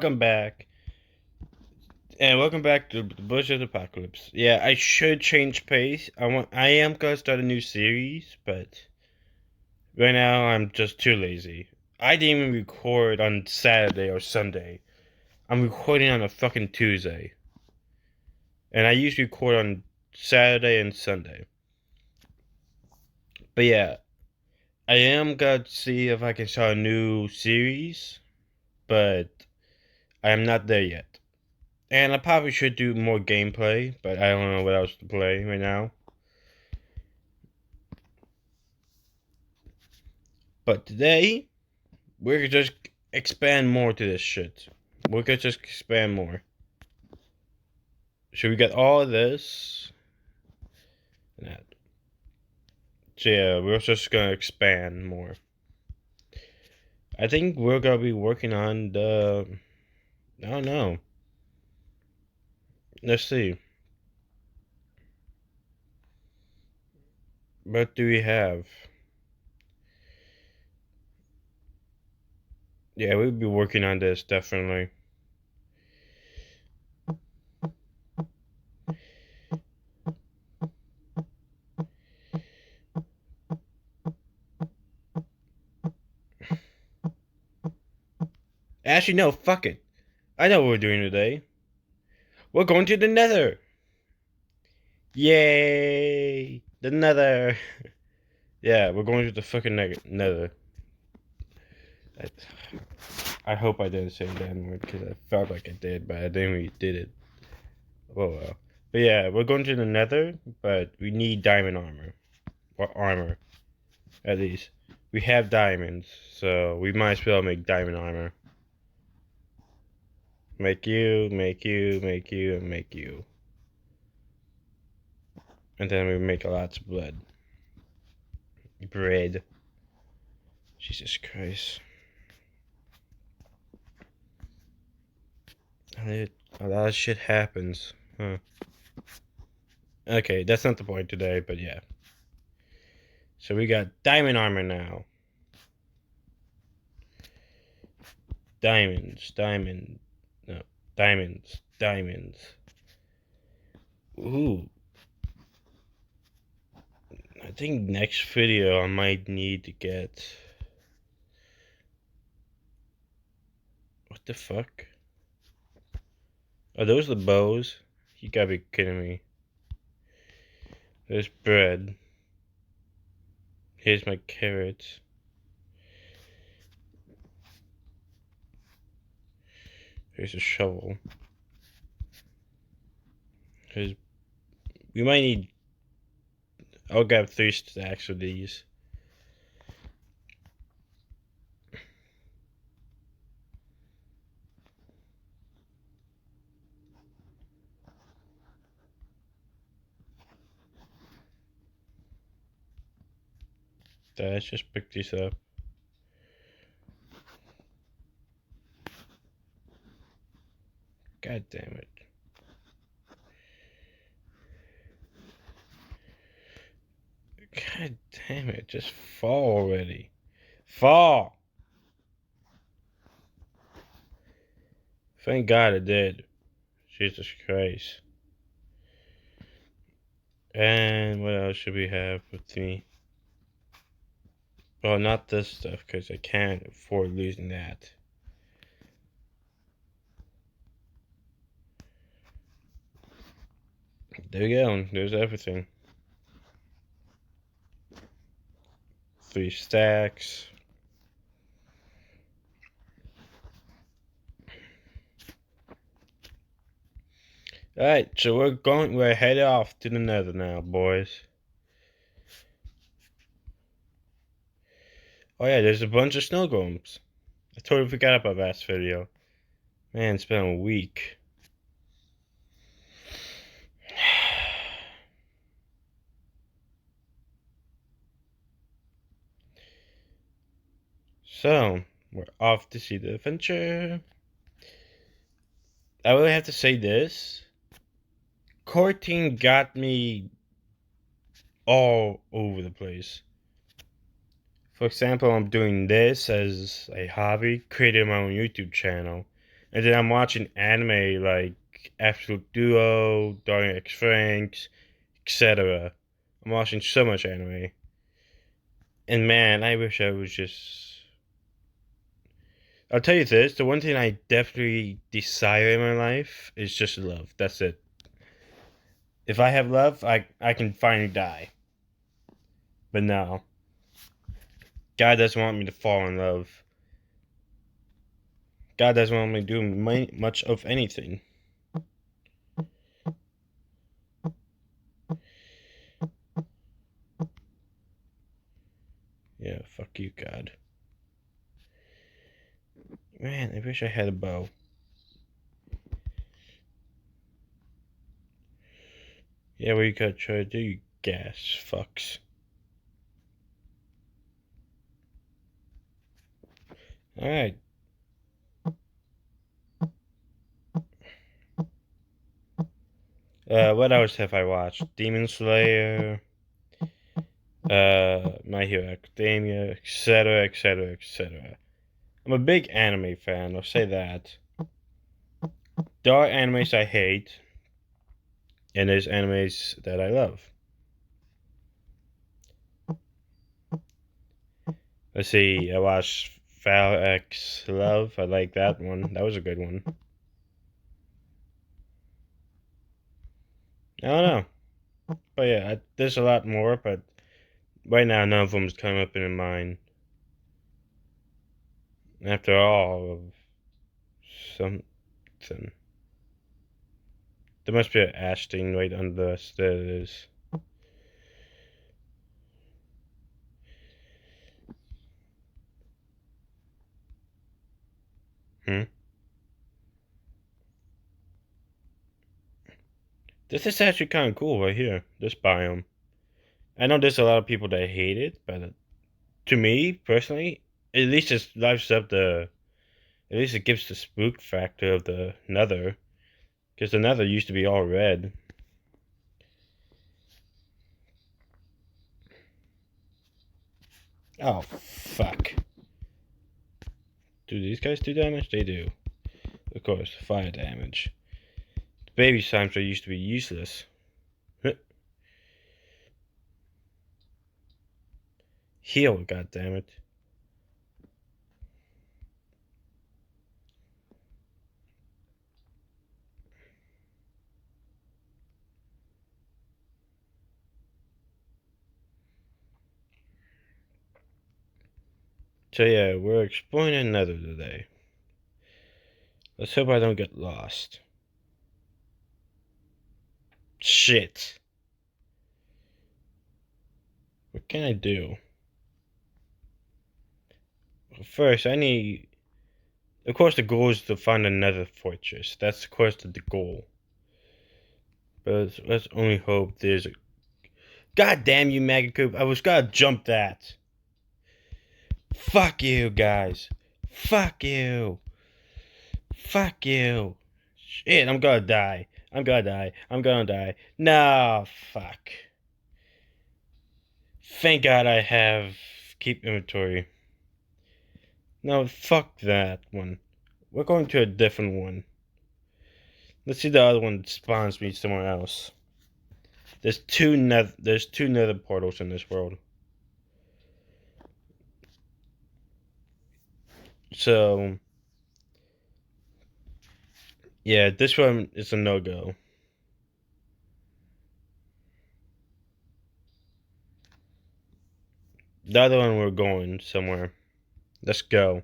welcome back. And welcome back to the Bullshit Apocalypse. Yeah, I should change pace. I am gonna start a new series, but right now I'm just too lazy. I didn't even record on Saturday or Sunday. I'm recording on a fucking Tuesday. And I usually record on Saturday and Sunday. But yeah, I am gonna see if I can start a new series, but I am not there yet. And I probably should do more gameplay, but I don't know what else to play right now. But today, we're gonna just expand more to this shit. We're gonna just expand more. So we got all of this. And that. So yeah, we're just gonna expand more. I think we're gonna be working on the... I don't know. Let's see. What do we have? Yeah, we'll be working on this, definitely. Actually, no, fuck it. I know what we're doing today. We're going to the nether. Yay! The nether. Yeah, we're going to the fucking nether. I hope I didn't say that word because I felt like I did, but I didn't really did it. Oh well. But yeah, we're going to the nether, but we need diamond armor. Or armor, at least. We have diamonds, so we might as well make diamond armor. Make you, make you, make you, and make you. And then we make lots of blood. Bread. Jesus Christ. A lot of shit happens. Huh. Okay, that's not the point today, but yeah. So we got diamond armor now. Diamonds. No, diamonds. Ooh. I think next video I might need to get... What the fuck? Are those the bows? You gotta be kidding me. There's bread. Here's my carrots. Here's a shovel. We might need... I'll grab 3 stacks of these. Let's just pick these up. God damn it. God damn it, just fall already. Fall! Thank God it did. Jesus Christ. And what else should we have with me? Well, not this stuff, because I can't afford losing that. There we go, there's everything. 3 stacks. Alright, so we're headed off to the nether now, boys. Oh yeah, there's a bunch of snow golems. I totally forgot about last video. Man, it's been a week. So, we're off to see the adventure. I really have to say this. Quarantine got me all over the place. For example, I'm doing this as a hobby, creating my own YouTube channel. And then I'm watching anime like Absolute Duo, Darling X Franks, etc. I'm watching so much anime. And man, I wish I was just. I'll tell you this: the one thing I definitely desire in my life is just love. That's it. If I have love, I can finally die. But no, God doesn't want me to fall in love. God doesn't want me to do much of anything. Yeah, fuck you, God. Man, I wish I had a bow. Yeah, what you gotta try to do, you gas fucks. Alright. What else have I watched? Demon Slayer, My Hero Academia, etc., etc., etc. I'm a big anime fan, I'll say that. There are animes I hate, and there's animes that I love. Let's see, I watched Foul X Love. I like that one. That was a good one. I don't know. But yeah, there's a lot more, but right now none of them's coming up in mind. After all, of something. There must be an ash thing right under us. There it is. Hmm? This is actually kind of cool right here. This biome. I know there's a lot of people that hate it, but to me personally, at least it lives up the. At least it gives the spook factor of the Nether, because the Nether used to be all red. Oh fuck! Do these guys do damage? They do. Of course, fire damage. The baby slimes are used to be useless. Heal, goddammit. So yeah, we're exploring another today. Let's hope I don't get lost. Shit. What can I do? Well, first, I need. Of course, the goal is to find another fortress. That's, of course, the goal. But let's only hope there's a. God damn you, Magacoop. I was gonna jump that. Fuck you, guys. Fuck you. Fuck you. Shit, I'm gonna die. I'm gonna die. I'm gonna die. No, fuck. Thank God I have keep inventory. No, fuck that one. We're going to a different one. Let's see the other one spawns me somewhere else. There's two nether portals in this world. So yeah, this one is a no-go. The other one we're going somewhere. Let's go.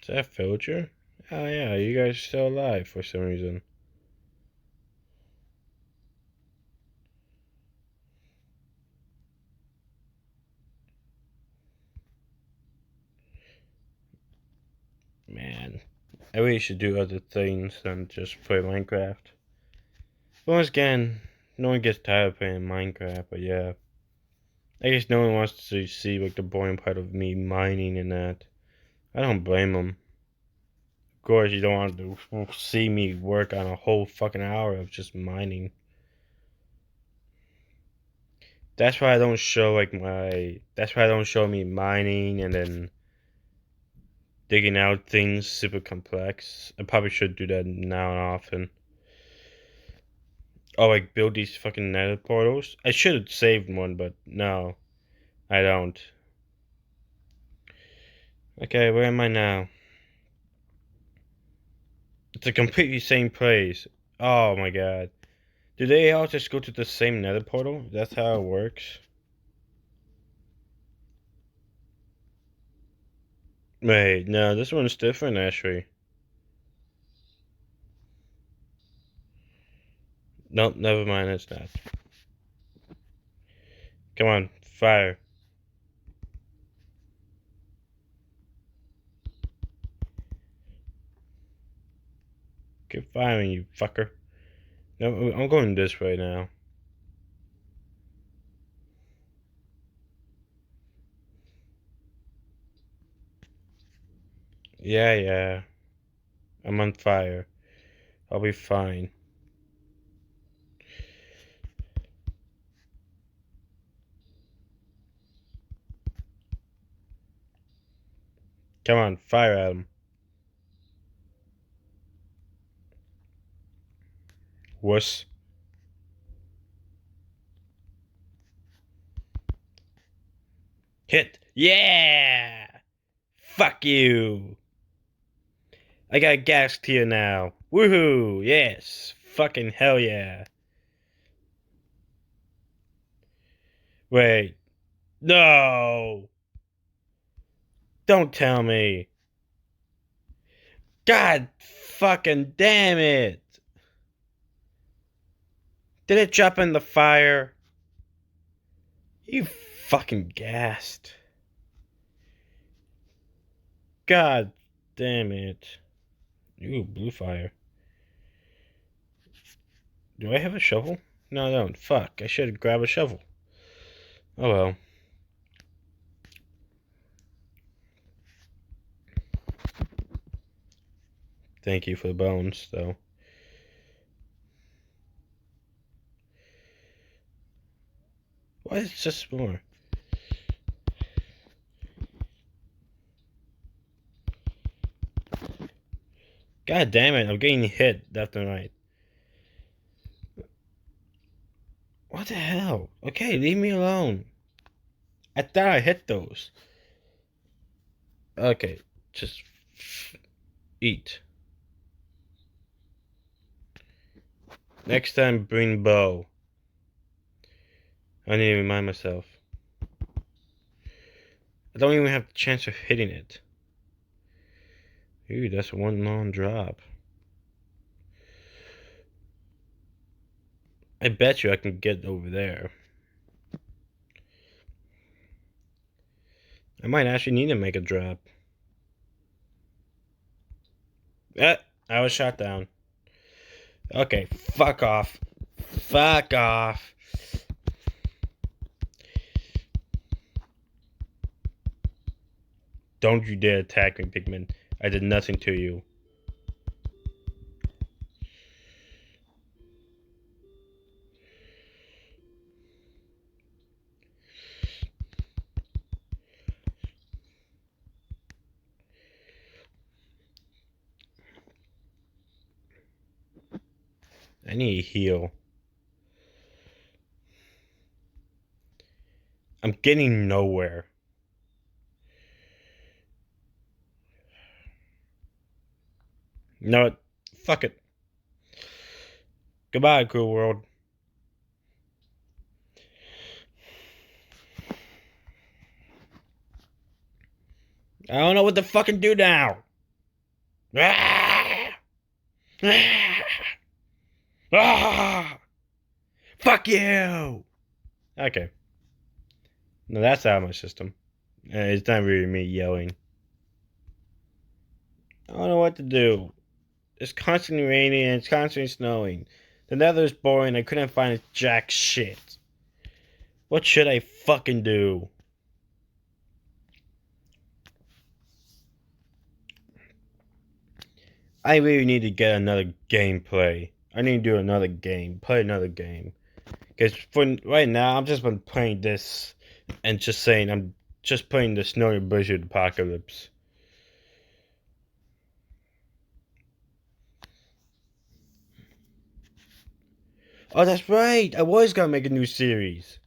Is that Filcher? Oh yeah, you guys are still alive for some reason. Man, I really should do other things than just play Minecraft. But once again, no one gets tired of playing Minecraft, but yeah. I guess no one wants to see like the boring part of me mining and that. I don't blame them. Of course, you don't want to see me work on a whole fucking hour of just mining. That's why I don't show like my. That's why I don't show me mining and then digging out things super complex. I probably should do that now and often. Oh, like build these fucking nether portals. I should have saved one, but no, I don't. Okay, where am I now? It's a completely same place. Oh my god. Do they all just go to the same nether portal? That's how it works? Wait, no, this one's different actually. Nope, never mind, it's not. Come on, fire. Keep firing, you fucker. No, I'm going this way now. Yeah, yeah. I'm on fire. I'll be fine. Come on, fire at him. Wuss. Hit. Yeah! Fuck you. I got a gas tier now. Woohoo! Yes. Fucking hell yeah. Wait. No! Don't tell me. God fucking damn it! Did it jump in the fire? You fucking gassed. God damn it. Ooh, blue fire. Do I have a shovel? No, I don't. Fuck, I should grab a shovel. Oh well. Thank you for the bones, though. Why is it just more? God damn it, I'm getting hit left and right. What the hell? Okay, leave me alone. I thought I hit those. Okay, just eat. Next time, bring bow. I need to remind myself. I don't even have the chance of hitting it. Ooh, that's one long drop. I bet you I can get over there. I might actually need to make a drop. I was shot down. Okay, fuck off. Fuck off. Don't you dare attack me, Pigman. I did nothing to you. I need to heal. I'm getting nowhere. No, fuck it. Goodbye, cool world. I don't know what to fucking do now. Ah! Ah! Ah! Fuck you! Okay. No, that's out of my system. It's not really me yelling. I don't know what to do. It's constantly raining and it's constantly snowing. The nether's boring. I couldn't find jack shit. What should I fucking do? I really need to get another gameplay. I need to do another game, play another game. Because for right now, I've just been playing this and just saying I'm just playing the Snowy Blizzard Apocalypse. Oh, that's right. I was gonna make a new series.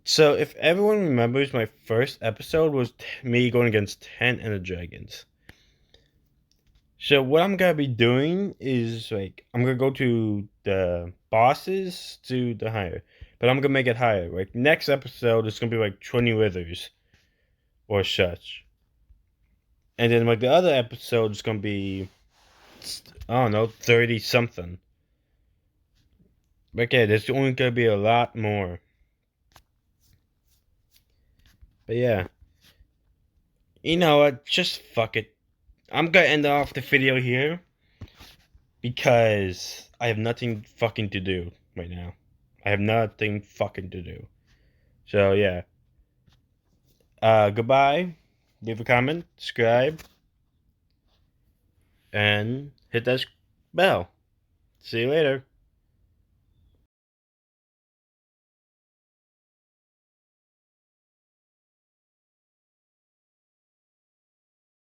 So if everyone remembers, my first episode was me going against 10 Ender Dragons. So what I'm gonna be doing is like I'm gonna go to the bosses to the higher, but I'm gonna make it higher. Like next episode is gonna be like 20 withers or such, and then like the other episode is gonna be I don't know 30 something. Okay, there's only gonna be a lot more. But yeah, you know what? Just fuck it. I'm gonna end off the video here because I have nothing fucking to do right now. I have nothing fucking to do. So yeah. Goodbye. Leave a comment, subscribe, and hit that bell. See you later.